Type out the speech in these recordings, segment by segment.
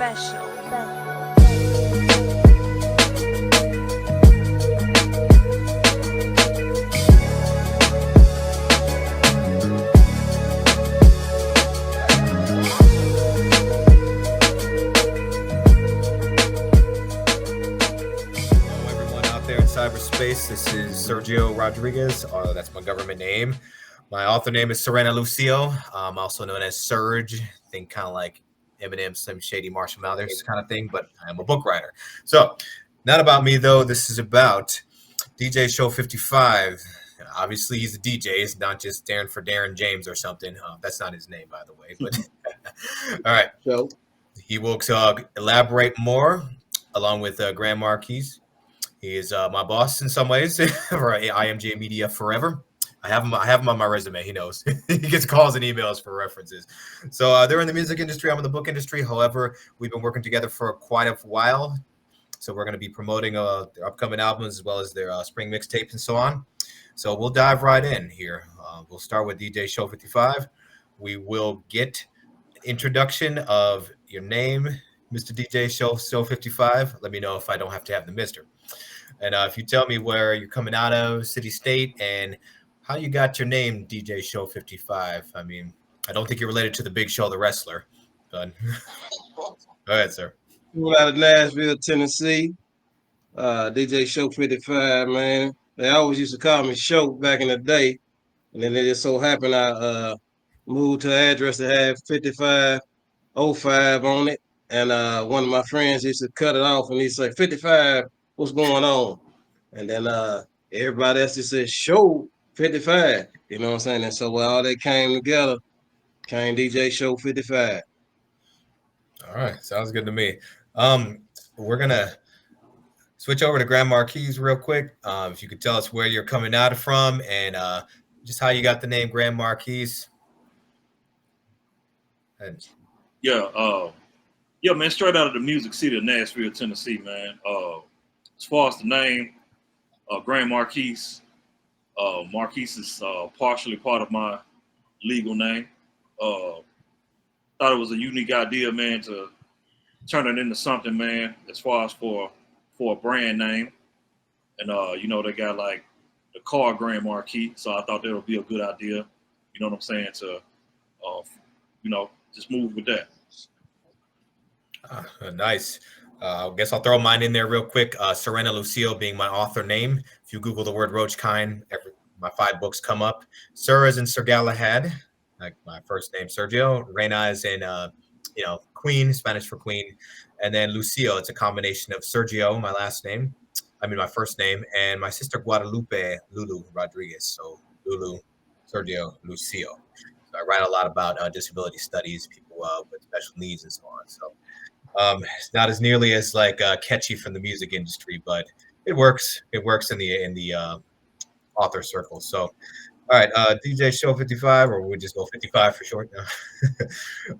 Cyberspace. This is Sergio Rodriguez. That's my government name. My author name is Serena Lucio. I'm also known as Serge. Think kind of like Eminem, Slim Shady, Marshall Mathers kind of thing, but I'm a book writer. So, not about me though. This is about DJ Show 55. Obviously, he's a DJ. It's not just Darren James or something. That's not his name, by the way. But all right. So he will elaborate more along with Grand Marquis. He is my boss in some ways for IMG Media forever. I have him on my resume. He knows. He gets calls and emails for references. So they're in the music industry. I'm in the book industry. However, we've been working together for quite a while. So we're going to be promoting their upcoming albums as well as their spring mixtapes and so on. So we'll dive right in here. We'll start with DJ Show 55. We will get an introduction of your name, Mr. DJ Show 55. Let me know if I don't have to have the Mr. And if you tell me where you're coming out of, city, state, and how you got your name, DJ Show 55. I mean, I don't think you're related to the Big Show, the wrestler. But go ahead, sir. Out of Nashville, Tennessee. DJ Show 55, man. They always used to call me Show back in the day. And then it just so happened I moved to an address that had 5505 on it. And one of my friends used to cut it off and he'd say, 55, what's going on? And then everybody else just said, Show 55. You know what I'm saying? And so all they came together, came DJ Show 55. All right. Sounds good to me. We're going to switch over to Grand Marquis real quick. If you could tell us where you're coming out from and just how you got the name Grand Marquis. Yeah, man, straight out of the music city of Nashville, Tennessee, man. As far as the name, Grand Marquis, Marquis is partially part of my legal name. Thought it was a unique idea, man, to turn it into something, man, as far as for a brand name. And, they got like the car Grand Marquis, so I thought that would be a good idea, you know what I'm saying, to, just move with that. Nice. I guess I'll throw mine in there real quick. Serena Lucio being my author name. If you Google the word Roachkind, my 5 books come up. Sir is in Sir Galahad, like my first name, Sergio. Reina is in, Queen, Spanish for Queen. And then Lucio, it's a combination of Sergio, my my first name, and my sister Guadalupe, Lulu Rodriguez. So Lulu, Sergio, Lucio. So I write a lot about disability studies, people with special needs and so on. So it's not as nearly as catchy from the music industry, but it works. It works in the author circle. So, all right, DJ Show 55, or we just go 55 for short now.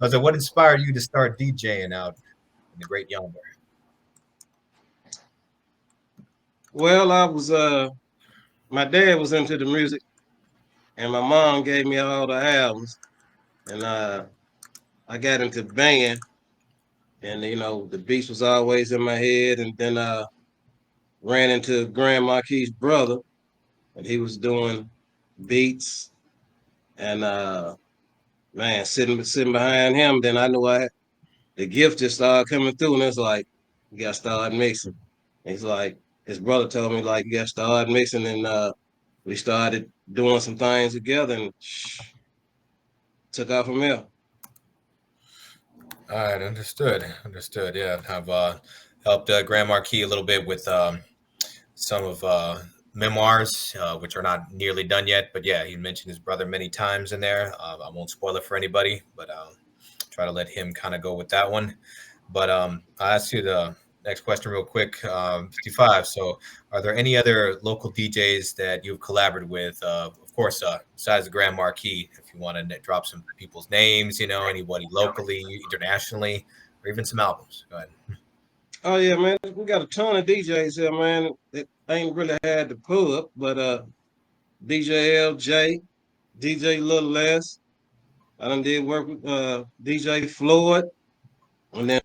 So, what inspired you to start DJing out in the Great Yonder? Well, I was my dad was into the music, and my mom gave me all the albums, and I got into band. And, the beats was always in my head. And then I ran into Grand Marquis' brother, and he was doing beats. And, man, sitting behind him, then I knew the gift just started coming through. And it's like, you got to start mixing. And he's like, his brother told me, like, you got to start mixing. And we started doing some things together and took off from there. All right, understood. Yeah, I've helped Grand Marquis a little bit with some of memoirs, which are not nearly done yet. But yeah, he mentioned his brother many times in there. I won't spoil it for anybody, but I'll try to let him kind of go with that one. But I'll ask you the next question real quick. 55. So are there any other local DJs that you've collaborated with? Of course, besides the Grand Marquis, if you want to drop some people's names, anybody locally, internationally, or even some albums. Go ahead. Oh, yeah, man. We got a ton of DJs here, man. It ain't really had the pub, but DJ LJ, DJ Little Less. I done did work with DJ Floyd. And then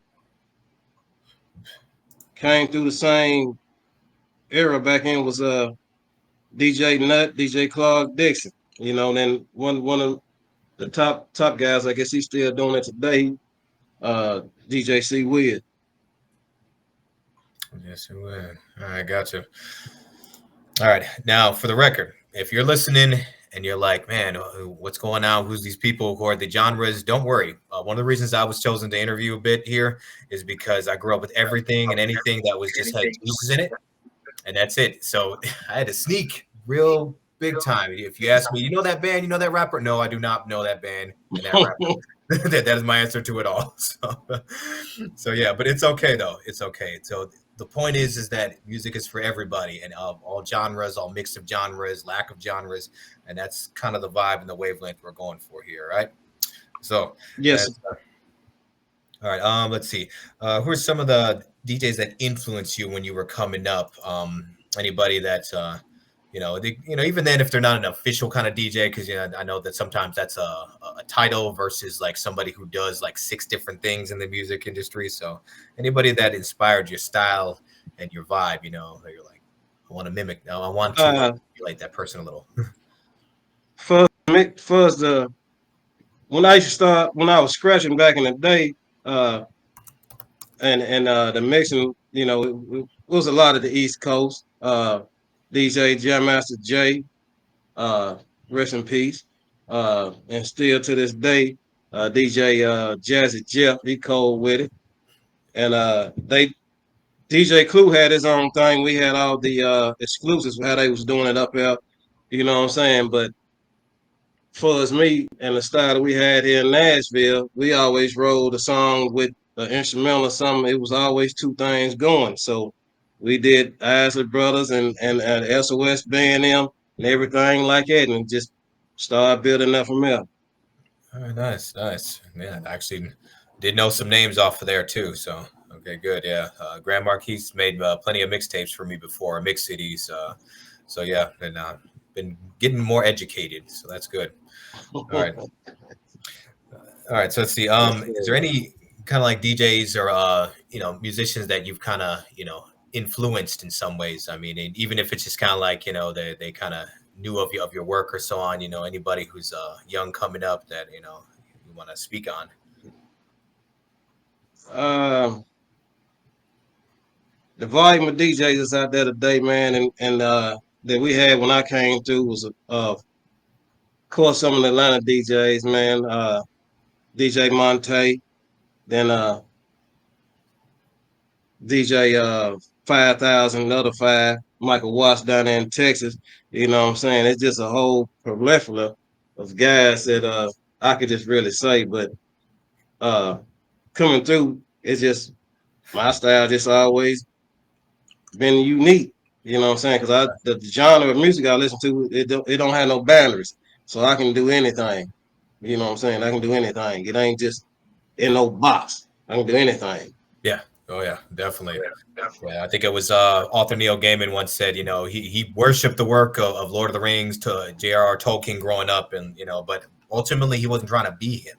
came through the same era back in was DJ Nut, DJ Clark Dixon. You know, then one of the top guys, I guess he's still doing it today. DJ C Wiz. Yes, it would. All right, gotcha. All right, now for the record, if you're listening and you're like, man, what's going on? Who's these people? Who are the genres? Don't worry. One of the reasons I was chosen to interview a bit here is because I grew up with everything and anything that was just had Jesus in it, and that's it. So I had to sneak real big time. If you ask me, you know that band, you know that rapper? No, I do not know that band and that rapper. that is my answer to it all. So yeah, but it's okay though. It's okay. So the point is that music is for everybody and all genres, all mix of genres, lack of genres, and that's kind of the vibe and the wavelength we're going for here, right? So Yes. all right. Let's see. Who are some of the DJs that influenced you when you were coming up? Anybody that even then, if they're not an official kind of DJ, because I know that sometimes that's a title versus like somebody who does like 6 different things in the music industry. So anybody that inspired your style and your vibe, that you're like, I want to mimic. I want to emulate that person a little. First, when I used to start, when I was scratching back in the day, uh, and the mixing, it was a lot of the East Coast. DJ Jam Master J, uh, rest in peace. And still to this day, DJ Jazzy Jeff, he cold with it. And they DJ Clue had his own thing. We had all the exclusives how they was doing it up there. You know what I'm saying? But far as me and the style that we had here in Nashville, we always rolled a song with an instrumental or something. It was always 2 things going. So we did Isley Brothers and SOS band them and everything like that, and just started building up from there. All right, nice, nice. Yeah, I actually did know some names off of there too. So okay, good. Yeah, Grand Marquis made plenty of mixtapes for me before, mix cities. So yeah, and been getting more educated. So that's good. All right, all right. So let's see. Yes, Is sir. there any kind of like DJs or musicians that you've kind of influenced in some ways? I mean, and even if it's just kind of like they kind of knew of your work or so on. Anybody who's young coming up that you want to speak on. Um, the volume of DJs that's out there today, man, and that we had when I came through was of course some of the Atlanta DJs, man. DJ Monte, then DJ 5,000, another 5, Michael Watts down there in Texas. You know what I'm saying? It's just a whole plethora of guys that I could just really say, but uh coming through, it's just my style just always been unique. You know what I'm saying? Because the genre of music I listen to, it don't have no boundaries. So I can do anything. You know what I'm saying? I can do anything. It ain't just in no box. I can do anything. Yeah. Oh yeah, definitely. Yeah, I think it was author Neil Gaiman once said, he worshipped the work of Lord of the Rings to J.R.R. Tolkien growing up, and but ultimately he wasn't trying to be him,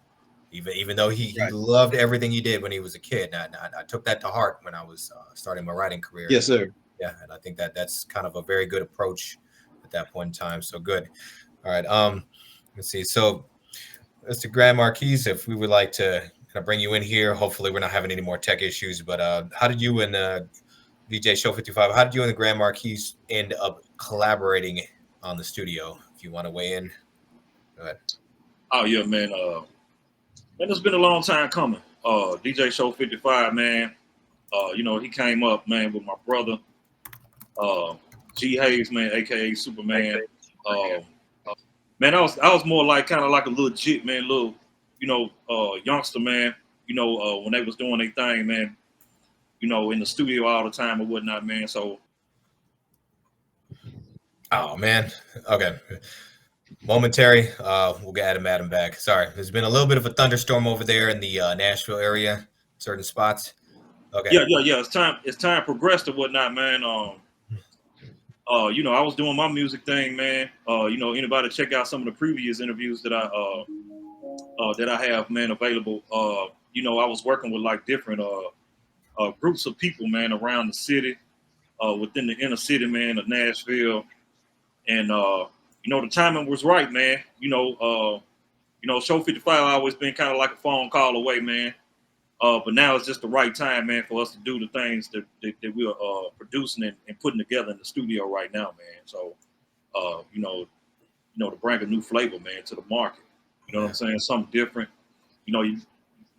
even though he Right. loved everything he did when he was a kid. And I took that to heart when I was starting my writing career. Yes, sir. Yeah, and I think that's kind of a very good approach at that point in time. So good. All right. Let's see. So, Mr. Grand Marquis, if we would like to kind of bring you in here, hopefully we're not having any more tech issues. But how did you and VJ Show 55? How did you and the Grand Marquis end up collaborating on the studio? If you want to weigh in, go ahead. Oh yeah, man. Man, it's been a long time coming. DJ Show 55, man. He came up, man, with my brother, G Hayes, man, aka Superman. Man, I was more like kind of like a little jit, man, little, youngster, man. When they was doing their thing, man. In the studio all the time or whatnot, man. So. Oh man. Okay. Momentary. We'll get Adam back. Sorry, there's been a little bit of a thunderstorm over there in the Nashville area, certain spots. Okay. Yeah. It's time progressed or whatnot, man. I was doing my music thing, man. Anybody check out some of the previous interviews that I have, man, available. I was working with like different groups of people, man, around the city, within the inner city, man, of Nashville, and the timing was right, man. Show 55 always been kind of like a phone call away, man. But now it's just the right time, man, for us to do the things that we're producing and putting together in the studio right now, man. So, to bring a new flavor, man, to the market. You know what I'm saying? Something different. You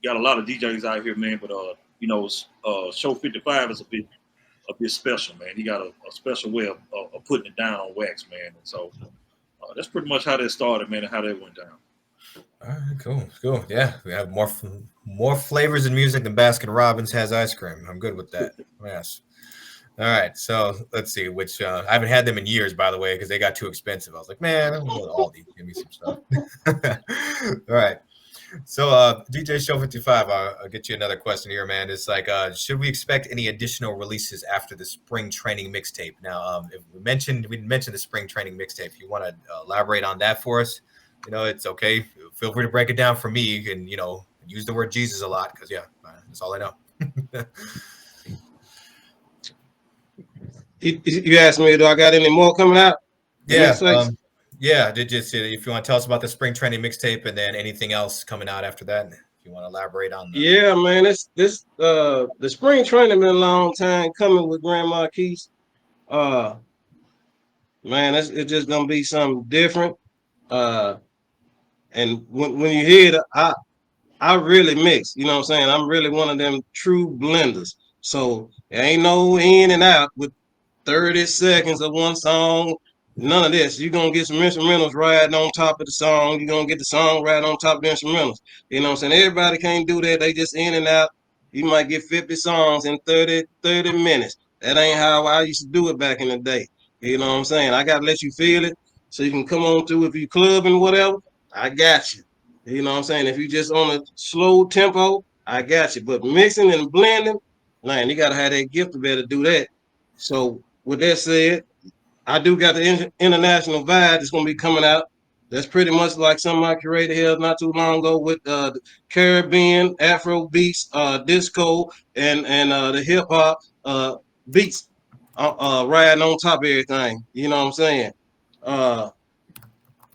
got a lot of DJs out here, man, but Show 55 is a bit special, man. He got a special way of putting it down on wax, man. And so that's pretty much how that started, man, and how that went down. All right, cool. Yeah, we have more flavors in music than Baskin Robbins has ice cream. I'm good with that. Yes. All right, so let's see. Which I haven't had them in years, by the way, because they got too expensive. I was like, man, I'm going to Aldi. Give me some stuff. All right. So, DJ Show 55, I'll get you another question here, man. It's like, should we expect any additional releases after the spring training mixtape? Now, if we mentioned the spring training mixtape. If you want to elaborate on that for us, it's okay. Feel free to break it down for me, and use the word Jesus a lot, because that's all I know. You asked me, do I got any more coming out? Yeah. Just if you want to tell us about the spring training mixtape, and then anything else coming out after that, if you want to elaborate on that. Yeah, man, the spring training been a long time coming with Grand Marquis. Man, it's just gonna be something different. And when you hear it, I really mix. You know what I'm saying? I'm really one of them true blenders. So there ain't no in and out with 30 seconds of one song. None of this. You're gonna get some instrumentals riding on top of the song. You're gonna get the song right on top of the instrumentals. You know what I'm saying? Everybody can't do that. They just in and out. You might get 50 songs in 30 minutes. That ain't how I used to do it back in the day. You know what I'm saying? I gotta let you feel it so you can come on through if you clubbing, whatever. I got you. You know what I'm saying? If you just on a slow tempo, I got you. But mixing and blending, man, you gotta have that gift to be able to do that. So with that said, I do got the international vibe that's gonna be coming out. That's pretty much like something I created here not too long ago with the Caribbean, Afro beats, disco, and the hip hop beats riding on top of everything. You know what I'm saying? Uh,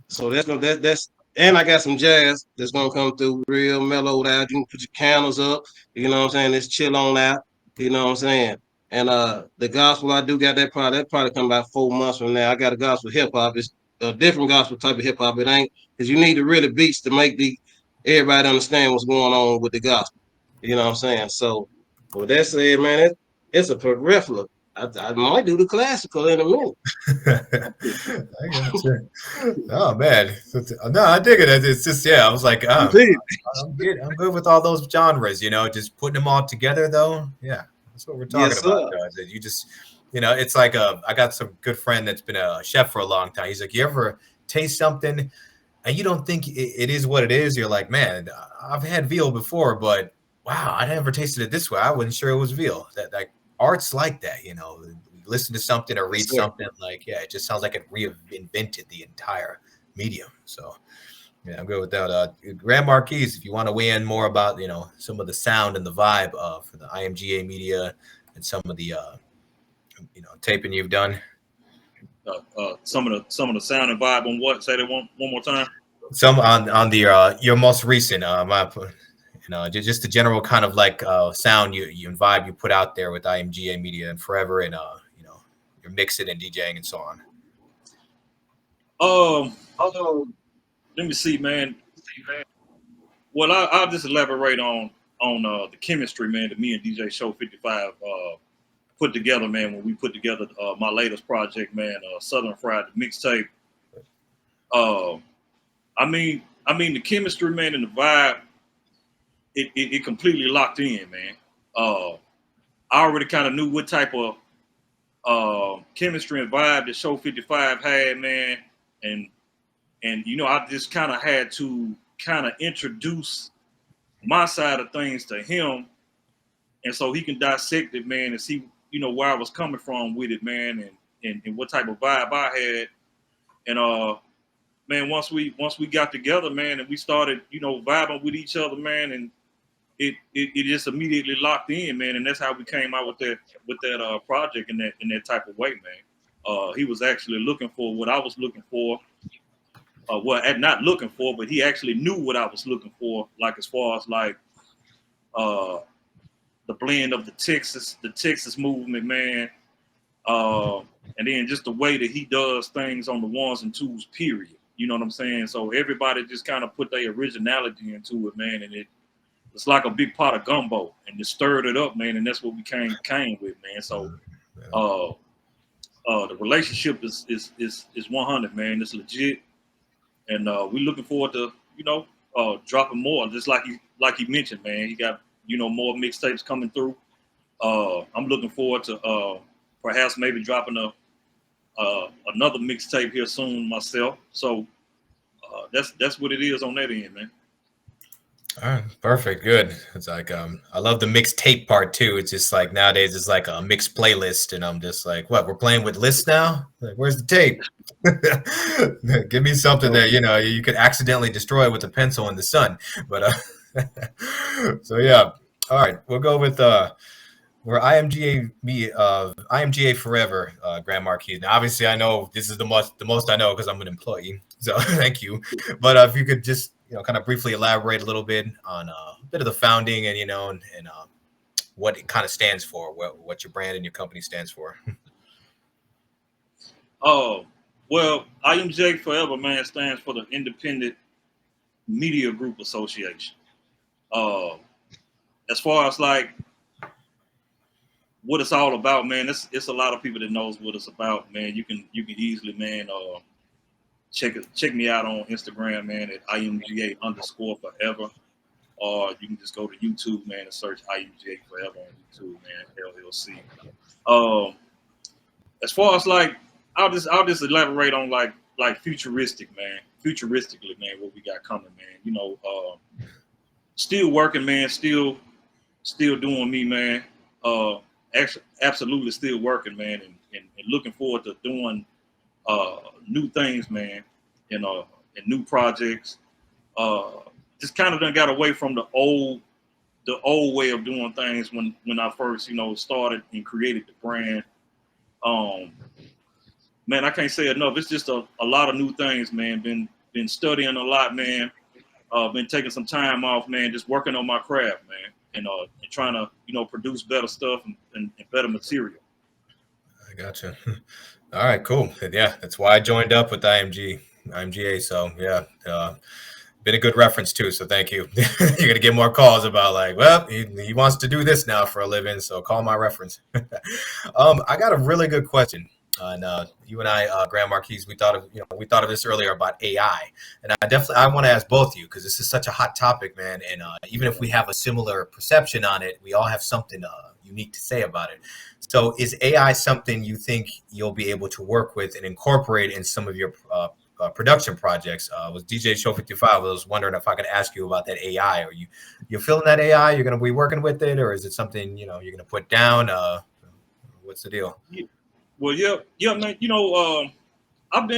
so that's and I got some jazz that's gonna come through real mellowed out. You can put your candles up, you know what I'm saying? Just chill on out, you know what I'm saying? And the gospel I do got that probably come about 4 months from now. I got a gospel hip hop. It's a different gospel type of hip hop. It ain't because you need the really beats to make everybody understand what's going on with the gospel. You know what I'm saying? So with that said, man, it's a peripheral. I might do the classical in a minute. I got you. Oh man, no, I dig it. It's just I was like, You see? I'm good with all those genres. Just putting them all together though. Yeah, that's what we're talking Yes, about, sir. guys. You just, it's like I got some good friend that's been a chef for a long time. He's like, you ever taste something and you don't think it is what it is? You're like, man, I've had veal before, but wow, I never tasted it this way. I wasn't sure it was veal. That like art's like that. You listen to something or read Yes, sir. something, like it just sounds like it reinvented the entire medium. So yeah, I'm good with that. Grand Marquis, if you want to weigh in more about some of the sound and the vibe for the IMGA media and some of the taping you've done. Some of the sound and vibe on what? Say that one more time. Some on the your most recent just the general kind of like sound you and vibe you put out there with IMGA media and forever, and you're mixing and DJing and so on. Let me see, man. Well, I'll just elaborate on the chemistry, man, that me and DJ Show 55 put together, man, when we put together my latest project, man, Southern Fried mixtape. I mean the chemistry, man, and the vibe, it completely locked in, man. I already kind of knew what type of chemistry and vibe that Show 55 had, man, and I just kind of had to kind of introduce my side of things to him, and so he can dissect it, man, and see where I was coming from with it, man, and what type of vibe I had, and man, once we got together, man, and we started vibing with each other, man, and it just immediately locked in, man, and that's how we came out with that project in that type of way, man. He was actually looking for what I was looking for. Well, not looking for, but he actually knew what I was looking for, like as far as like uh, the blend of the Texas movement, man, uh, and then just the way that he does things on the ones and twos, period. You know what I'm saying? So everybody just kind of put their originality into it, man, and it's like a big pot of gumbo, and it stirred it up, man, and that's what we came with, man. So uh, the relationship is 100, man. It's legit, and we looking forward to dropping more, just like you mentioned, man. He got more mixtapes coming through. I'm looking forward to perhaps maybe dropping another mixtape here soon myself. So that's what it is on that end, man. All right, perfect, good. It's like I love the mixed tape part too. It's just like nowadays it's like a mixed playlist, and I'm just like, what, we're playing with lists now? Like, where's the tape? Give me something that you could accidentally destroy with a pencil in the sun. But so yeah, all right, we'll go with we're IMGA forever, Grand Marquis. Now, obviously, I know this is the most I know because I'm an employee. So thank you. But if you could just kind of briefly elaborate a little bit on a bit of the founding and and what it kind of stands for, what your brand and your company stands for. Oh, well, IMJ Forever, man, stands for the Independent Media Group Association. Uh, as far as like what it's all about, man, it's a lot of people that knows what it's about, man. You can easily, man, check me out on Instagram, man, at IMGA_forever. Or you can just go to YouTube, man, and search IMGA Forever on YouTube, man, LLC. Um, as far as like, I'll just elaborate on like futuristically, man, what we got coming, man. Still working, man, still doing me, man. Actually, absolutely still working, man, and looking forward to doing new things, man, and new projects. Uh, just kind of done got away from the old way of doing things when I first started and created the brand. Um, man, I can't say enough. It's just a lot of new things, man. Been studying a lot, man. Been taking some time off, man. Just working on my craft, man, and trying to produce better stuff and better material. I gotcha. All right, cool. Yeah, that's why I joined up with IMGA. So yeah, been a good reference too. So thank you. You're gonna get more calls about like, well, he wants to do this now for a living. So call my reference. I got a really good question. And you and I, Grand Marquis, we thought of this earlier about AI, and I want to ask both of you because this is such a hot topic, man. And even if we have a similar perception on it, we all have something unique to say about it. So, is AI something you think you'll be able to work with and incorporate in some of your production projects? Was DJ Show 55? I was wondering if I could ask you about that AI. Are you feeling that AI? You're going to be working with it, or is it something you're going to put down? What's the deal? Well, yeah, man. I've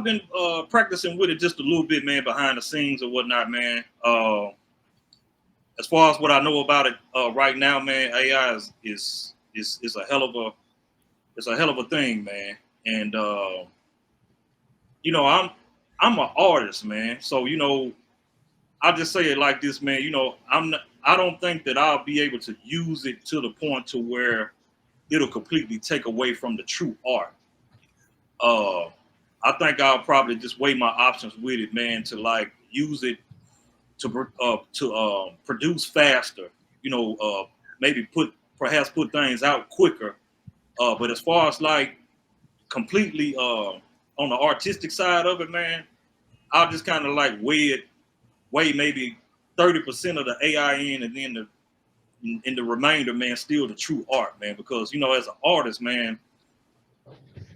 been practicing with it just a little bit, man, behind the scenes or whatnot, man. As far as what I know about it right now, man, AI is a hell of a thing, man. And I'm an artist, man. So I just say it like this, man. I don't think that I'll be able to use it to the point to where it'll completely take away from the true art. Uh, I think I'll probably just weigh my options with it, man, to like use it to produce faster. Maybe perhaps put things out quicker. But as far as like completely on the artistic side of it, man, I'll just kind of like weigh maybe 30% of the AI in, and then the remainder, man, still the true art, man. Because as an artist, man,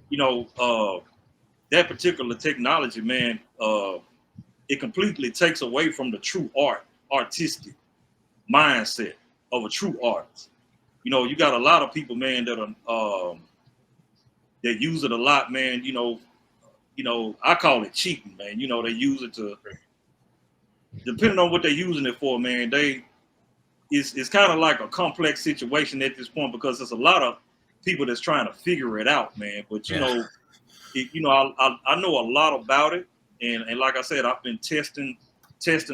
you know, uh, that particular technology, man, it completely takes away from the true artistic mindset of a true artist. You got a lot of people, man, that use it a lot, man. I call it cheating, man. They use it to, depending on what they're using it for, man. it's kind of like a complex situation at this point because there's a lot of people that's trying to figure it out, man. But you know, I know a lot about it, and like I said, I've been testing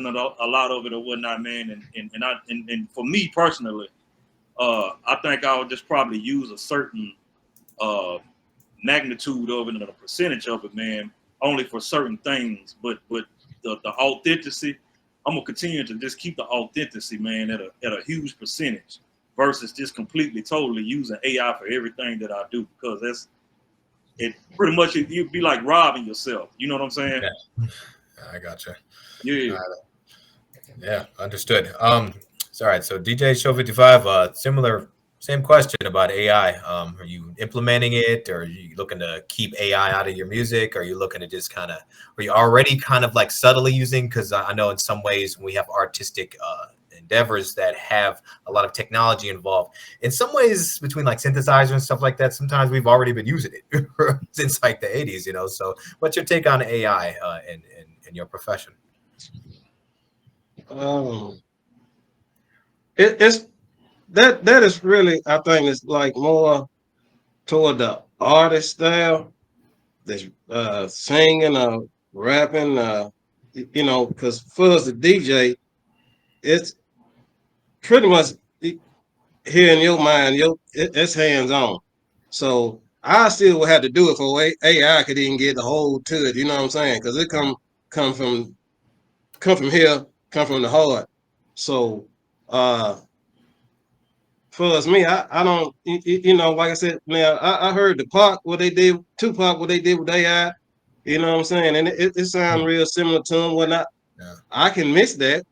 a lot of it or whatnot, man. And for me personally, I think I would just probably use a certain magnitude of it and a percentage of it, man, only for certain things. But the authenticity, I'm gonna continue to just keep the authenticity, man, at a huge percentage versus just completely, totally using AI for everything that I do because it pretty much you'd be like robbing yourself. You know what I'm saying? Yeah, I gotcha. Yeah. Yeah, understood. So, all right. So DJ Show 55, same question about AI. Are you implementing it, or are you looking to keep AI out of your music? Or are you looking to just are you already kind of like subtly using? Because I know in some ways we have artistic endeavors that have a lot of technology involved. In some ways, between like synthesizer and stuff like that, sometimes we've already been using it since like the 80s, you know. So, what's your take on AI in your profession? It's that is really, I think it's like more toward the artist style that's singing or rapping, you know, because for us the DJ, it's pretty much here in your mind, it's hands on. So I still would have to do it for AI could even get the hold to it. You know what I'm saying? Because it come from here, come from the heart. So for us, me, I don't, you know, like I said, now I heard the Pac what they did, Tupac what they did with AI. You know what I'm saying? And it sounds real similar to them. Whatnot. Yeah. I can mix that.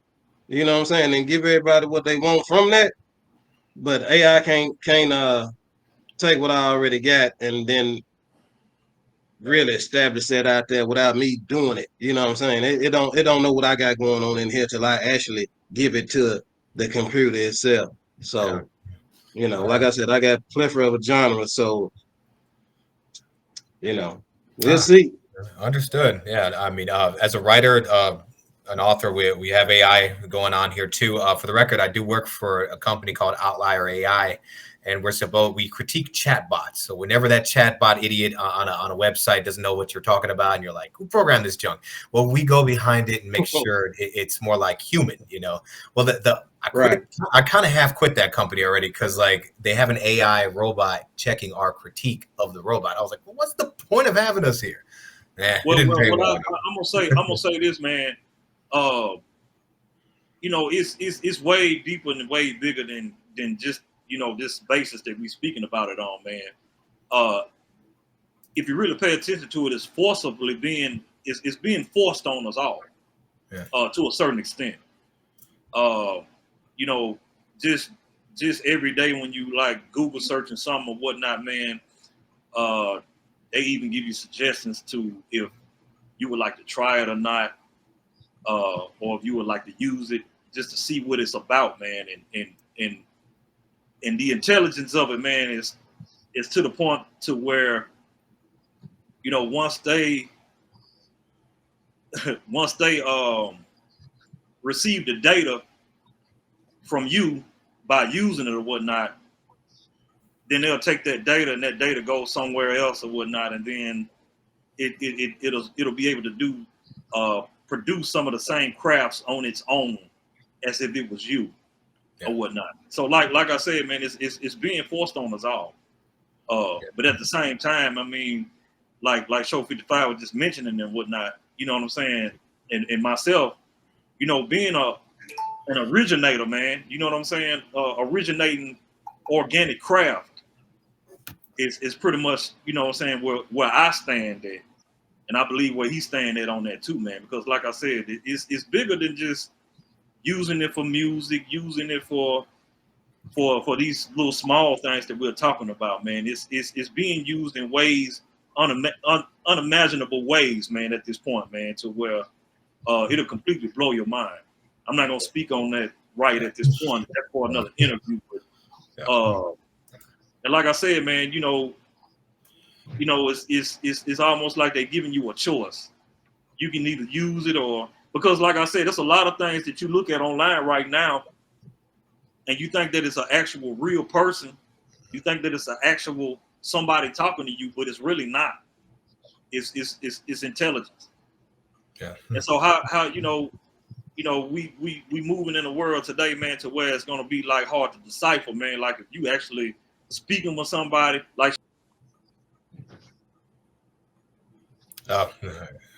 You know what I'm saying? And give everybody what they want from that. But AI can't take what I already got and then really establish that out there without me doing it. You know what I'm saying? It don't know what I got going on in here till I actually give it to the computer itself. Yeah. So, you know, like I said, I got plethora of genres. So, you know, we'll see. Understood. Yeah, I mean, as a writer, an author, we have AI going on here too. For the record, I do work for a company called Outlier AI, and we critique chatbots. So whenever that chatbot idiot on a website doesn't know what you're talking about, and you're like, "Who programmed this junk?" Well, we go behind it and make sure it's more like human. You know, well, Right. I kind of have quit that company already because like they have an AI robot checking our critique of the robot. I was like, well, what's the point of having us here? Yeah, it Well, didn't pay well. I'm gonna say this, man. Uh, you know, it's way deeper and way bigger than just this basis that we speaking about it on, man. Uh, if you really pay attention to it, it's being forced on us all, Yeah. to a certain extent. Uh, you know, just every day when you like Google searching something or whatnot, man. They even give you suggestions to if you would like to try it or not, or if you would like to use it just to see what it's about, man. And the intelligence of it, man, is to the point to where once they once they receive the data from you by using it or whatnot, then they'll take that data and that data goes somewhere else or whatnot, and then it'll be able to do produce some of the same crafts on its own as if it was you or whatnot. So like I said, man, it's being forced on us all. But at the same time, I mean, like Show 55 was just mentioning and whatnot, you know what I'm saying? And myself, being an originator, man, you know what I'm saying? Originating organic craft is pretty much, you know what I'm saying, where I stand at. And I believe where he's staying at on that too, man. Because like I said, it's bigger than just using it for music, using it for these little small things that we're talking about, man. It's being used in ways unimaginable ways, man. At this point, man, to where it'll completely blow your mind. I'm not gonna speak on that right at this point. That's for another interview. But and like I said, man, it's almost like they're giving you a choice. You can either use it or because, like I said, there's a lot of things that you look at online right now, and you think that it's an actual real person, you think that it's an actual somebody talking to you, but it's really not. It's intelligence. Yeah. And so how we moving in a world today, man, to where it's gonna be like hard to decipher, man. Like if you actually speaking with somebody, like Oh,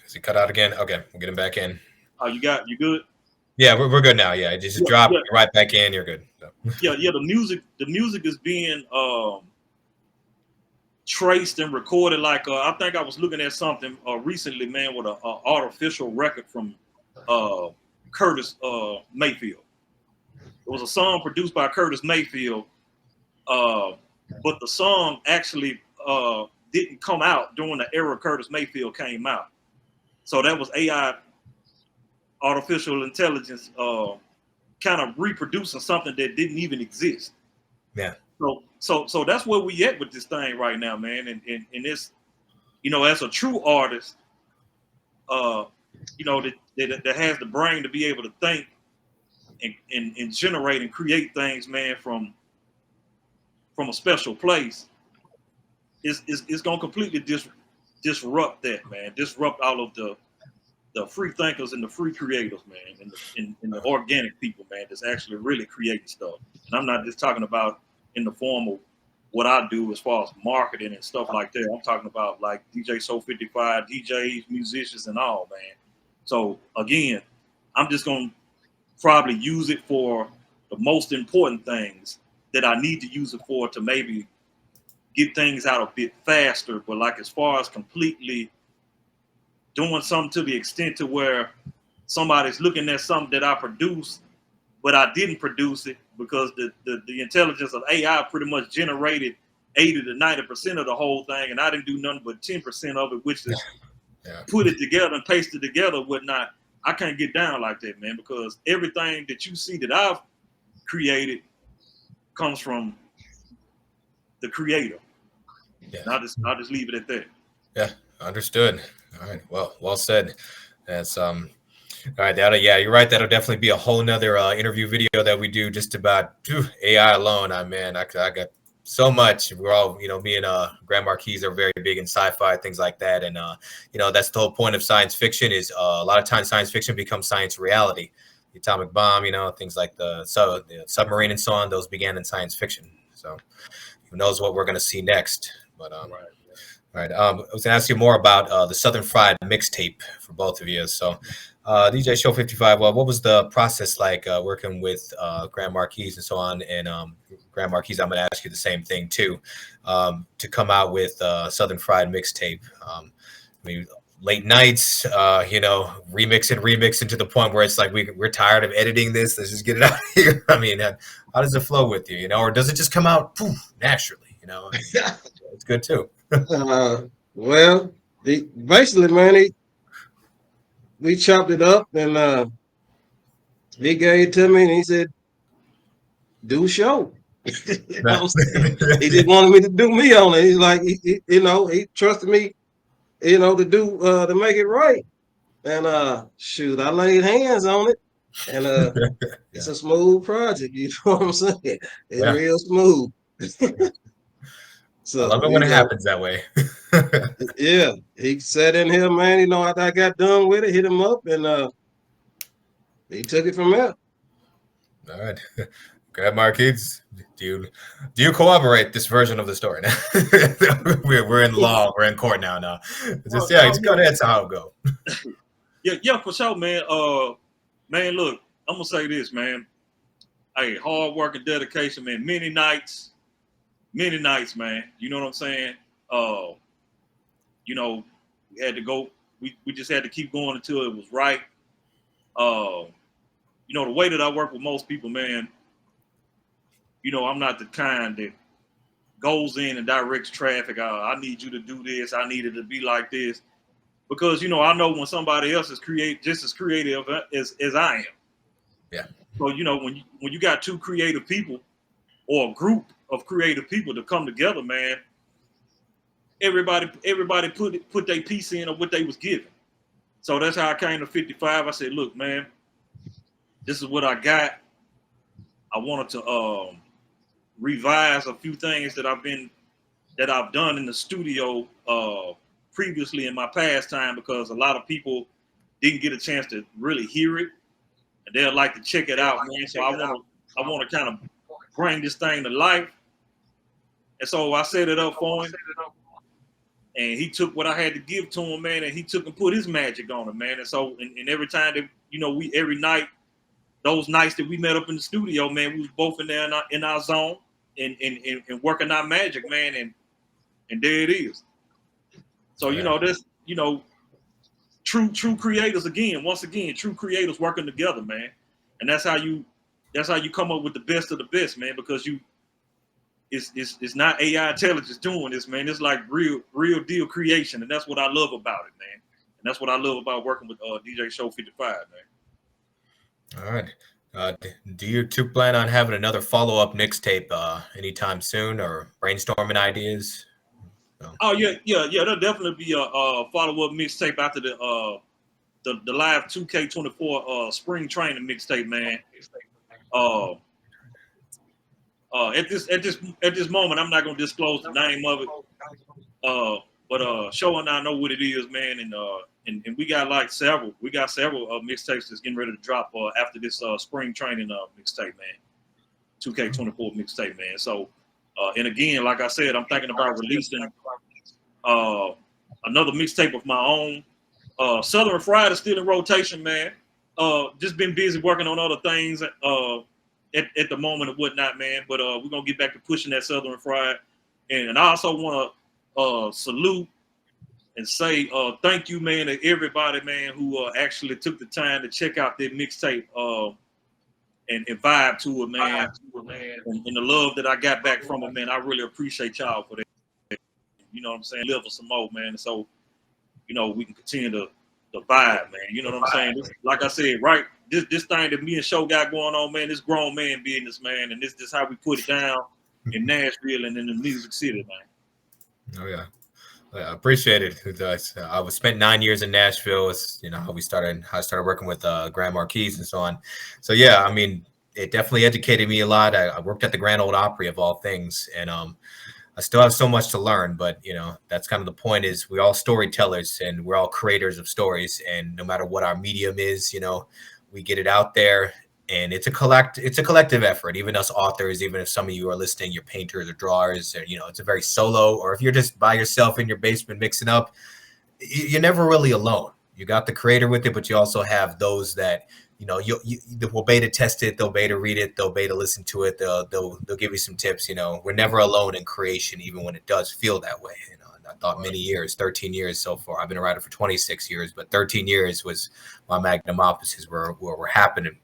is he cut out again? Okay, we'll get him back in. you good? Yeah, we're good now. Yeah, just Yeah, drop yeah, right back in. You're good. So. yeah. The music is being traced and recorded. Like I think I was looking at something recently, man, with a artificial record from Curtis Mayfield. It was a song produced by Curtis Mayfield, but the song actually didn't come out during the era Curtis Mayfield came out. So that was AI, artificial intelligence, kind of reproducing something that didn't even exist. Yeah. So that's where we at with this thing right now, man. And this, as a true artist, that has the brain to be able to think and generate and create things, man, from a special place, is gonna completely disrupt that, man. Disrupt all of the free thinkers and the free creators, man, and the organic people, man, that's actually really creating stuff. And I'm not just talking about in the form of what I do as far as marketing and stuff like that. I'm talking about like DJ Soul 55, DJs, musicians, and all, man. So again, I'm just gonna probably use it for the most important things that I need to use it for, to maybe get things out a bit faster. But like as far as completely doing something to the extent to where somebody's looking at something that I produced, but I didn't produce it because the intelligence of AI pretty much generated 80 to 90% of the whole thing, and I didn't do nothing but 10% of it, which is put it together and paste it together, whatnot. I can't get down like that, man, because everything that you see that I've created comes from the creator. Yeah. And I'll just leave it at that. Yeah, understood. All right. Well said. That's all right. Yeah, you're right. That'll definitely be a whole nother interview video that we do just about AI alone. I got so much. We're all, me and Grand Marquis are very big in sci-fi, things like that. And that's the whole point of science fiction is a lot of times science fiction becomes science reality. The atomic bomb, things like the submarine and so on, those began in science fiction. So who knows what we're going to see next. But Right. all right. I was going to ask you more about the Southern Fried mixtape for both of you. So, DJ Show 55, well, what was the process like working with Grand Marquis and so on? And Grand Marquis, I'm going to ask you the same thing too, to come out with Southern Fried mixtape. I mean, late nights, remixing to the point where it's like we're tired of editing this. Let's just get it out here. I mean, how does it flow with you? Or does it just come out naturally? It's good too. Well, basically, man, we chopped it up, and he gave it to me, and he said, "Do show." You know what I'm saying? He just wanted me to do me on it. He's like, he trusted me, to do to make it right. And shoot, I laid hands on it, and it's a smooth project. You know what I'm saying? It's real smooth. I love So it when it happens that way. yeah, he sat in here, man. After I got done with it, hit him up, and he took it from there. All right. Grab Marquis. Do you corroborate this version of the story? we're in law. We're in court now. Just go ahead. That's how it go. Yeah, for sure, man. Man, look, I'm gonna say this, man. Hey, hard work and dedication, man. Many nights, man. You know what I'm saying? We had to go. We just had to keep going until it was right. The way that I work with most people, man. I'm not the kind that goes in and directs traffic. I need you to do this. I need it to be like this. Because, I know when somebody else is just as creative as I am. Yeah. So, when you got two creative people or a group of creative people to come together, man, everybody put their piece in of what they was given. So that's how I came to 55. I said, look, man, this is what I got. I wanted to revise a few things that I've done in the studio previously in my past time, because a lot of people didn't get a chance to really hear it, and they'd like to check it out, man. So I want to kind of bring this thing to life, and so I set it up for him, and he took what I had to give to him, man, and he took and put his magic on it, man. And so, and every time that we every night, those nights that we met up in the studio, man, we was both in there in our zone and working our magic, man, and there it is. So that's true creators again. Once again, true creators working together, man, and that's how you come up with the best of the best, man. Because it's not AI intelligence doing this, man. It's like real deal creation, and that's what I love about it, man. And that's what I love about working with DJ Show 55, man. All right. Do you two plan on having another follow-up mixtape anytime soon, or brainstorming ideas? No. Oh yeah. There'll definitely be a follow-up mixtape after the live 2K24 spring training mixtape, man. At this moment, I'm not gonna disclose the name of it. But Show and I know what it is, man, and we got several mixtapes that's getting ready to drop after this spring training mixtape, man. 2K24 mixtape, man. So, and again, like I said, I'm thinking about releasing another mixtape of my own. Southern Fried is still in rotation, man. Just been busy working on other things at the moment and whatnot, man. But we're gonna get back to pushing that Southern Fried, and I also want to salute and say thank you, man, to everybody, man, who actually took the time to check out that mixtape and vibe to it, man. And the love that I got back from it, man. I really appreciate y'all for that. You know what I'm saying? Live for some more, man. And so, we can continue to vibe, man. You know what I'm saying? This, like I said, right? This thing that me and Show got going on, man, this grown man business, man, and this how we put it down in Nashville and in the Music City, man. Oh yeah. I appreciate it. I was spent 9 years in Nashville. It's how I started working with Grand Marquis and so on. So yeah, I mean, it definitely educated me a lot. I worked at the Grand Ole Opry of all things, and I still have so much to learn. But that's kind of the point. Is we're all storytellers and we're all creators of stories. And no matter what our medium is, we get it out there. And it's a collective effort, even us authors, even if some of you are listening, you're painters or drawers, or, it's a very solo, or if you're just by yourself in your basement mixing up, you're never really alone. You got the creator with it, but you also have those that, they'll beta test it, they'll beta read it, they'll beta listen to it, they'll give you some tips. We're never alone in creation, even when it does feel that way. I thought many years, 13 years so far. I've been a writer for 26 years, but 13 years was my magnum opus where we're happening.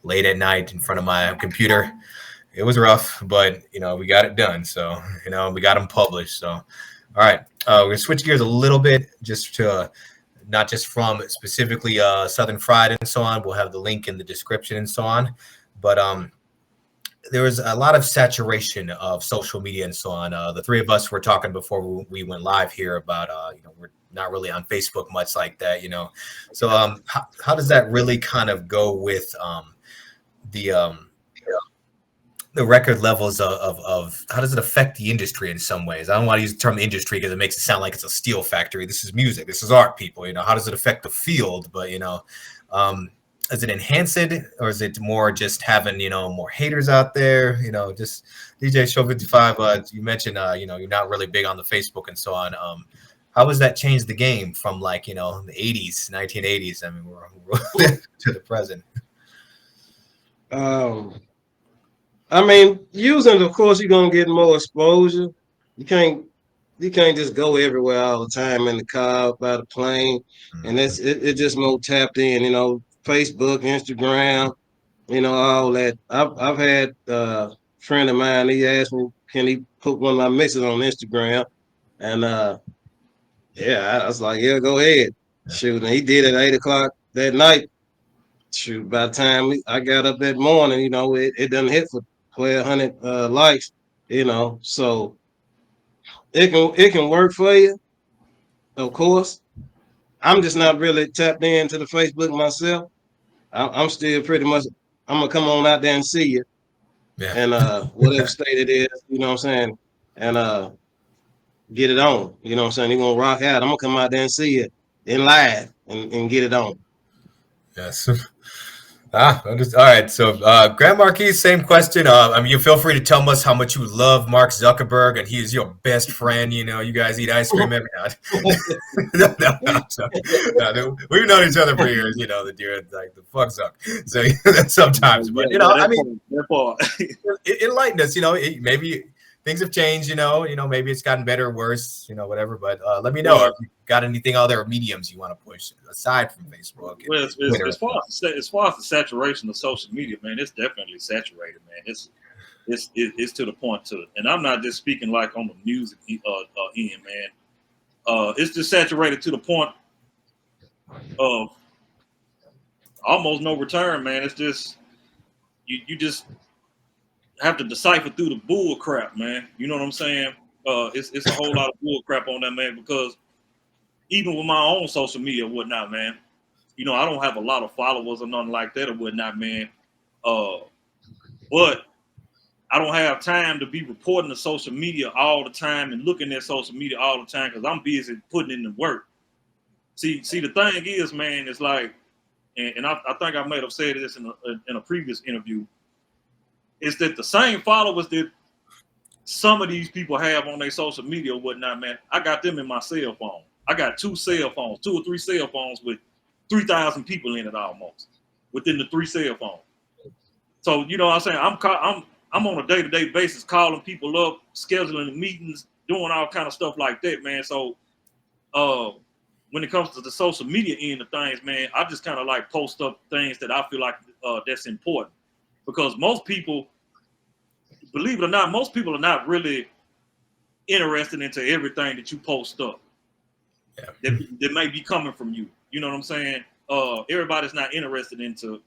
Late at night in front of my computer. It was rough, but we got it done. So we got them published. So all right, we're gonna switch gears a little bit, just to not just from specifically Southern Fried and so on. We'll have the link in the description and so on. But there was a lot of saturation of social media and so on. The three of us were talking before we went live here about we're not really on Facebook much like that. So how does that really kind of go with the record levels of how does it affect the industry in some ways? I don't want to use the term industry because it makes it sound like it's a steel factory. This is music. This is art, people. How does it affect the field? But does it enhance it, or is it more just having more haters out there? Just DJ Show 55. You mentioned you're not really big on the Facebook and so on. How has that changed the game from the 80s, 1980s? I mean, we're to the present. I mean, using it, of course, you're gonna get more exposure. You can't just go everywhere all the time in the car, by the plane, and it's just more tapped in. Facebook, Instagram, all that. I've had a friend of mine. He asked me, can he put one of my mixes on Instagram, and yeah, I was like, yeah, go ahead, shoot. And he did it at 8 o'clock that night. Shoot, by the time I got up that morning, it done hit for 1,200 likes, so it can work for you, of course. I'm just not really tapped into the Facebook myself. I'm still pretty much, I'm gonna come on out there and see you, and whatever state it is, you know what I'm saying, and get it on. You know what I'm saying? You're gonna rock out. I'm gonna come out there and see it in live and get it on. Yes. All right. So, Grand Marquis, same question. I mean, you feel free to tell us how much you love Mark Zuckerberg and he is your best friend. You know, you guys eat ice cream every night. No, we've known each other for years. You know, the deer like the fuck Zuck. So sometimes, but you know, I mean, enlighten us. You know, maybe things have changed. You know, maybe it's gotten better or worse. You know, whatever. But let me know if you got anything other mediums you want to push aside from Facebook. Well, as far as the saturation of social media, man, it's definitely saturated, man. It's to the point to, and I'm not just speaking like on the music end, man. It's just saturated to the point of almost no return, man. It's just you just have to decipher through the bull crap, man. You know what I'm saying? It's a whole lot of bull crap on that, man, because even with my own social media and whatnot, man, you know, I don't have a lot of followers or nothing like that or whatnot, man. But I don't have time to be reporting to social media all the time and looking at social media all the time because I'm busy putting in the work. See, the thing is, man, it's like, and I think I might have said this in a previous interview, is that the same followers that some of these people have on their social media or whatnot, man, I got them in my cell phone. I got 2 or 3 cell phones with 3,000 people in it almost within the 3 cell phones. So, you know what I'm saying? I'm on a day-to-day basis calling people up, scheduling meetings, doing all kind of stuff like that, man. So when it comes to the social media end of things, man, I just kind of like post up things that I feel like that's important. Because most people, believe it or not, most people are not really interested into everything that you post up. Yeah. That may be coming from you. You know what I'm saying? Everybody's not interested into,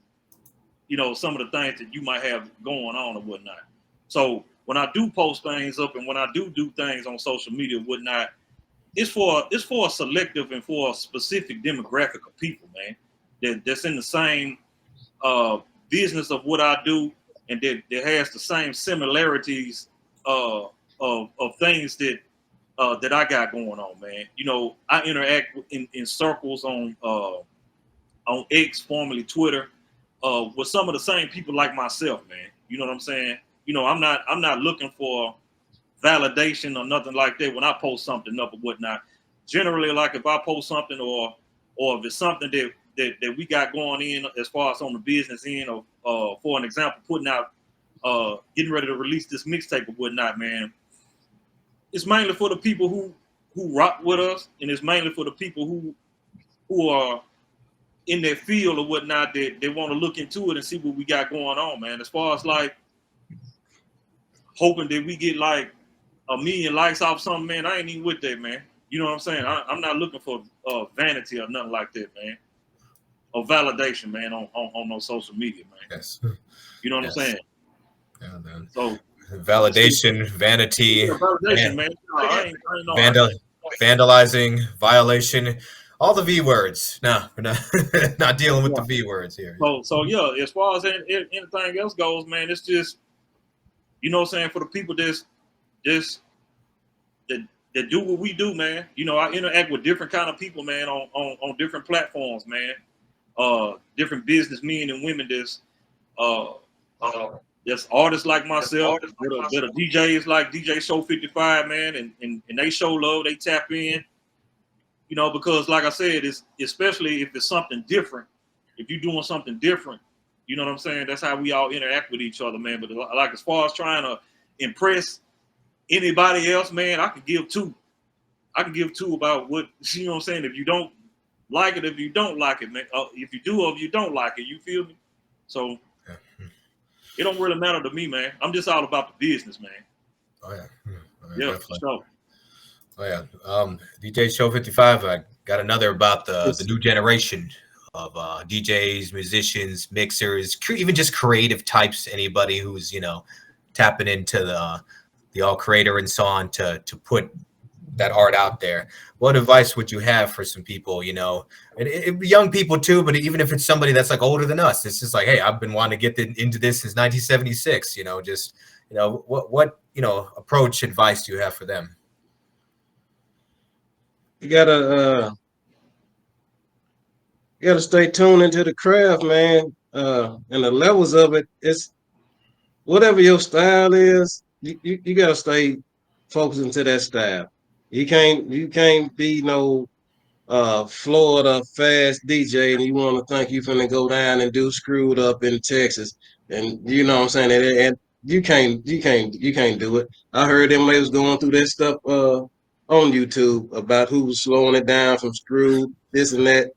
you know, some of the things that you might have going on or whatnot. So when I do post things up and when I do things on social media and whatnot, it's for a selective and for a specific demographic of people, man, that's in the same business of what I do and that has the same similarities of things that I got going on, man. You know, I interact in circles on X, formerly Twitter, with some of the same people like myself, man. You know what I'm saying? You know, I'm not looking for validation or nothing like that when I post something up or whatnot. Generally, like if I post something or if it's something that we got going in as far as on the business end of, for an example, putting out, getting ready to release this mixtape or whatnot, man. It's mainly for the people who rock with us, and it's mainly for the people who are in their field or whatnot that they want to look into it and see what we got going on, man. As far as like hoping that we get like 1 million likes off something, man, I ain't even with that, man. You know what I'm saying? I'm not looking for vanity or nothing like that, man. Or validation, man, on no social media, man. Yes. You know what I'm saying? Yeah, man. So validation, vanity, validation, man. vandalizing, violation, all the V words. No, we're not dealing with the V words here. So yeah, as far as anything else goes, man, it's just, you know what I'm saying, for the people that do what we do, man. You know, I interact with different kind of people, man, on different platforms, man. Different businessmen and women that's artists like myself, that are DJs like DJ Show 55, man, and they show love, they tap in, you know, because like I said, it's especially if it's something different, if you're doing something different, you know what I'm saying? That's how we all interact with each other, man. But like as far as trying to impress anybody else, man, I can give 2. I can give 2 about what, you know what I'm saying? If you don't like it, if you don't like it, man, if you do or if you don't like it, you feel me? So it don't really matter to me, man. I'm just all about the business, man. Oh yeah. Yeah, for sure. Oh yeah. DJ Show 55. I got another about the new generation of DJs, musicians, mixers, even just creative types. Anybody who's, you know, tapping into the all creator and so on to put that art out there. What advice would you have for some people, and young people too, but even if it's somebody that's like older than us, it's just like, hey, I've been wanting to get into this since 1976, just, what approach advice do you have for them? You gotta stay tuned into the craft, man. And the levels of it, it's whatever your style is, you gotta stay focused into that style. You can't be no Florida fast DJ and you want to think you finna go down and do screwed up in Texas, and you know what I'm saying, and you can't do it. I heard them they was going through that stuff on YouTube about who was slowing it down from screwed this and that.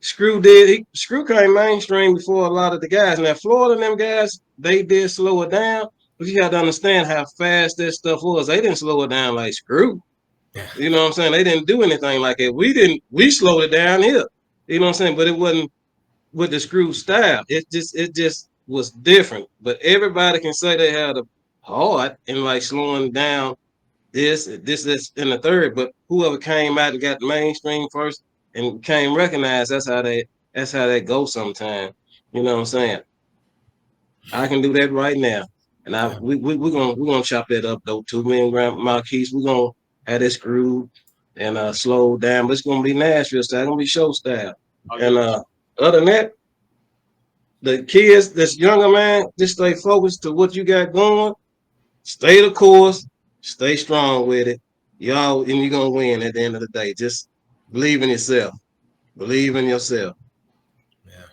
Screw came mainstream before a lot of the guys. Now Florida and them guys, they did slow it down, but you have to understand how fast that stuff was. They didn't slow it down like Screw. Yeah. You know what I'm saying? They didn't do anything like it. We slowed it down here. You know what I'm saying? But it wasn't with the Screw style. It just was different. But everybody can say they had a heart in like slowing down this, and the third. But whoever came out and got the mainstream first and came recognized, that's how they go sometime. You know what I'm saying? I can do that right now. And I Yeah. we're gonna chop that up though too. Me and Grand Marquis, we're gonna have this screwed and slow down, but it's gonna be Nashville style, it's gonna be show style. Oh, And yeah. other than that, the kids that's younger, man, just stay focused to what you got going, stay the course, stay strong with it. Y'all, and you're gonna win at the end of the day. Just believe in yourself. Believe in yourself. Yeah.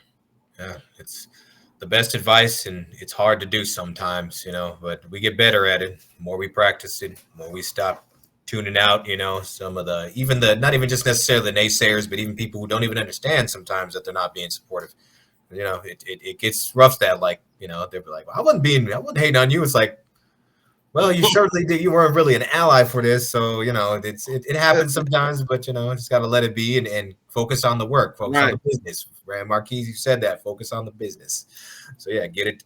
Yeah. It's the best advice, and it's hard to do sometimes, but we get better at it. The more we practice it, the more we stop tuning out, some of not even just necessarily the naysayers, but even people who don't even understand sometimes that they're not being supportive. It gets rough that, like, they'll be like, well, I wasn't hating on you. It's like, well, you certainly did. You weren't really an ally for this, so it happens sometimes. But just got to let it be and focus on the work, focus on Right. the business. Rand Marquis, you said that. Focus on the business. So yeah, get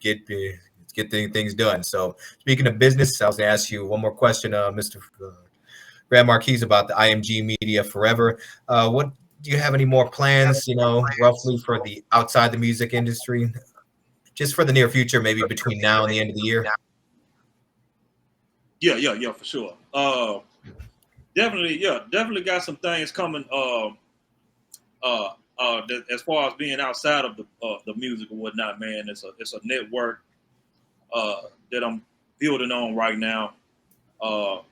things done. So speaking of business, I was going to ask you one more question, Mr. Grand Marquis, about the IMG Media Forever. What do you have any more plans? Roughly for the outside the music industry, just for the near future, maybe between now and the end of the year. Yeah, for sure. Definitely got some things coming. As far as being outside of the music and whatnot, man, it's a network that I'm building on right now. All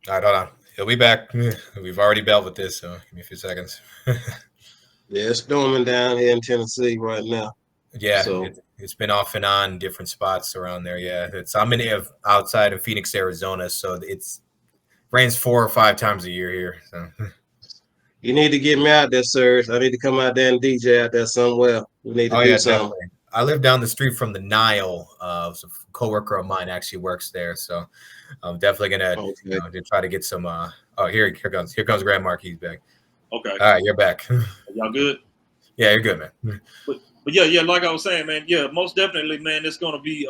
right, hold on. He'll be back. We've already dealt with this, so give me a few seconds. Yeah, it's storming down here in Tennessee right now. Yeah, So it's been off and on different spots around there. Yeah, I'm outside of Phoenix, Arizona, so it's rains 4 or 5 times a year here. So. you need to get me out there, sir. I need to come out there and DJ out there somewhere. We need to Oh do yeah, something. definitely. I live down the street from the Nile. A coworker of mine actually works there, so I'm definitely gonna Okay. to try to get some. Oh, here comes Grand Marquis back. Okay, All right, you're back. y'all good? Yeah, you're good, man. But yeah, like I was saying, man. Yeah, most definitely, man. It's gonna be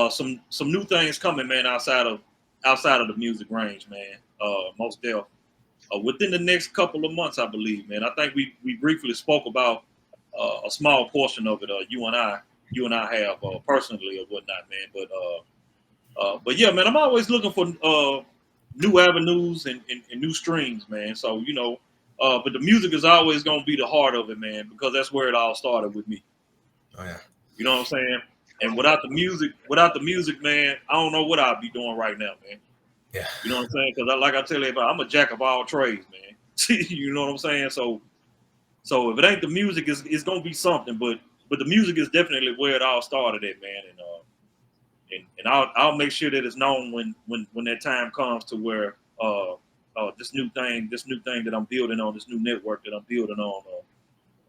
some new things coming, man. Outside of the music range, man. Most definitely. Within the next couple of months, I believe, man. I think we briefly spoke about a small portion of it. You and I have personally or whatnot, man. But yeah, man, I'm always looking for new avenues and new streams, man. So but the music is always gonna be the heart of it, man, because that's where it all started with me. Oh yeah. You know what I'm saying? And without the music, man, I don't know what I'd be doing right now, man. Yeah. You know what I'm saying? Because like I tell everybody, I'm a jack of all trades, man. You know what I'm saying? So if it ain't the music, it's gonna be something. But the music is definitely where it all started at, man. And I'll make sure that it's known when that time comes to where this new thing that I'm building on, this new network that I'm building on,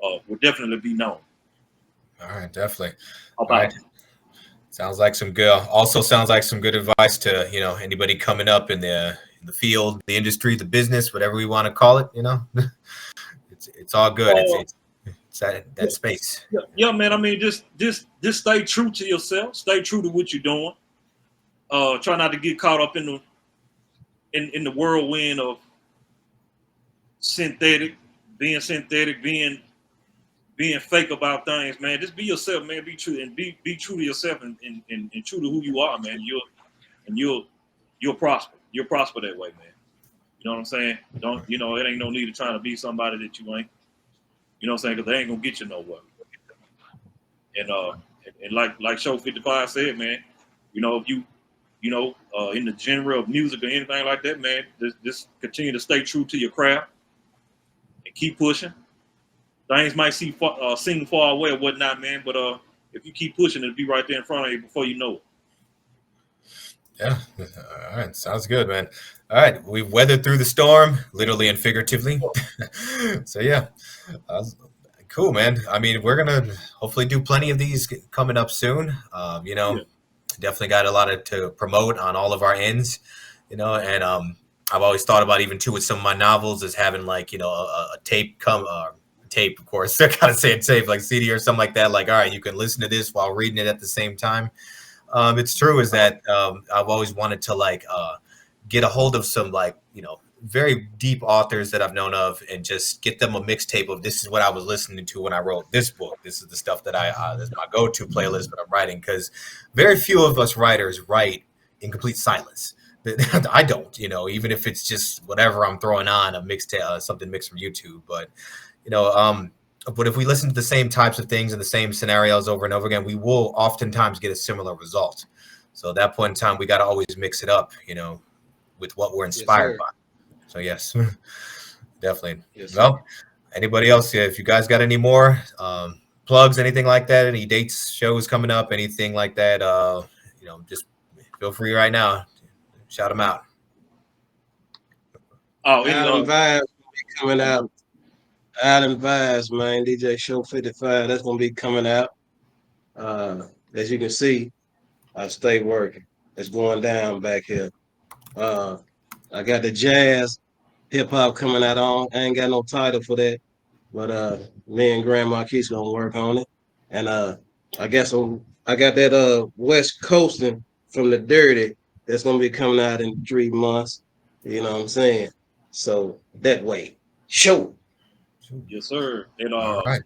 will definitely be known. All right, definitely. How All right. about it? Sounds like some good advice to anybody coming up in the field, the industry, the business, whatever we want to call it. It's all good. It's that space. Yeah, man. I mean, just stay true to yourself. Stay true to what you're doing. try not to get caught up in the whirlwind of synthetic, being fake about things, man. Just be yourself, man. Be true and be true to yourself and true to who you are, man. You'll prosper. You'll prosper that way, man. You know what I'm saying? Don't it ain't no need to try to be somebody that you ain't. You know what I'm saying? Because they ain't gonna get you nowhere. And like Show 55 said, man, if you in the genre of music or anything like that, man, just continue to stay true to your craft and keep pushing. Things might seem far away or whatnot, man, but if you keep pushing, it'll be right there in front of you before you know it. Yeah. All right. Sounds good, man. All right. We've weathered through the storm, literally and figuratively. So, yeah. Cool, man. I mean, we're going to hopefully do plenty of these coming up soon. Yeah. Definitely got a lot to promote on all of our ends, and I've always thought about even too with some of my novels is having like, a tape tape, of course. I gotta say a tape, like CD or something like that. Like, all right, you can listen to this while reading it at the same time. It's true is that I've always wanted to like get a hold of some like, very deep authors that I've known of and just get them a mixtape of this is what I was listening to when I wrote this book. This is the stuff that that's my go-to playlist when I'm writing, because very few of us writers write in complete silence. I don't, even if it's just whatever I'm throwing on a mixtape, something mixed from YouTube. But, but if we listen to the same types of things and the same scenarios over and over again, we will oftentimes get a similar result. So at that point in time, we got to always mix it up, with what we're inspired by. So yes, definitely. Yes, well, anybody else? Yeah, if you guys got any more plugs, anything like that, any dates, shows coming up, anything like that, just feel free right now. Shout them out. Island Vibes coming out. Island Vibes, man. DJ Show 55. That's gonna be coming out. As you can see, I stay working. It's going down back here. I got the jazz hip hop coming out on. I ain't got no title for that, but me and Grand Marquis gonna work on it. And I got that West Coasting from the Dirty that's gonna be coming out in 3 months. You know what I'm saying? So that way, show. Yes, sir. And All right.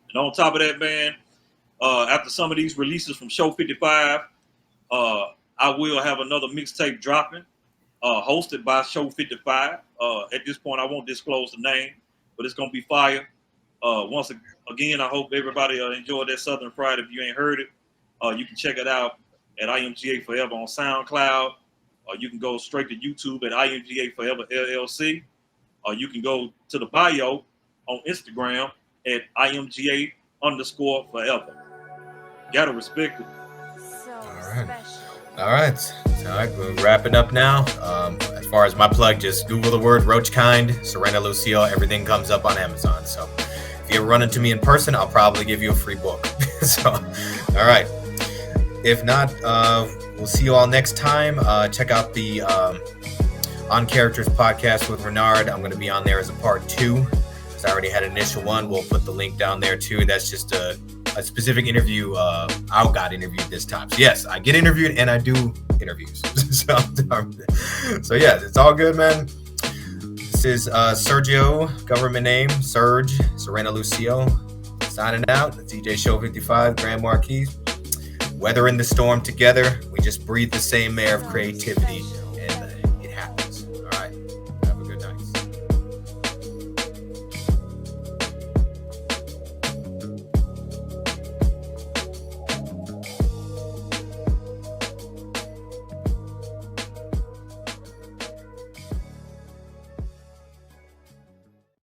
and on top of that, man, after some of these releases from Show 55, I will have another mixtape dropping, hosted by Show 55. At this point, I won't disclose the name, but it's gonna be fire. Once again, I hope everybody enjoyed that Southern Fried. If you ain't heard it, you can check it out at IMGA Forever on SoundCloud, or you can go straight to YouTube at IMGA Forever LLC, or you can go to the bio on Instagram at IMGA_forever. Gotta respect it. All right. We're wrapping up now. As far as my plug, just Google the word Roachkind, Serena Lucio. Everything comes up on Amazon. So if you ever run into me in person, I'll probably give you a free book. So, all right. If not, we'll see you all next time. Check out the On Characters podcast with Renard. I'm going to be on there as a part 2. Because I already had an initial one. We'll put the link down there too. That's just a specific interview. I got interviewed this time. So yes, I get interviewed and I do interviews. So yeah, it's all good, man. This is Sergio, government name, Serge, Serena Lucio, signing out. It's DJ Show 55, Grand Marquis. Weathering the storm together. We just breathe the same air of creativity.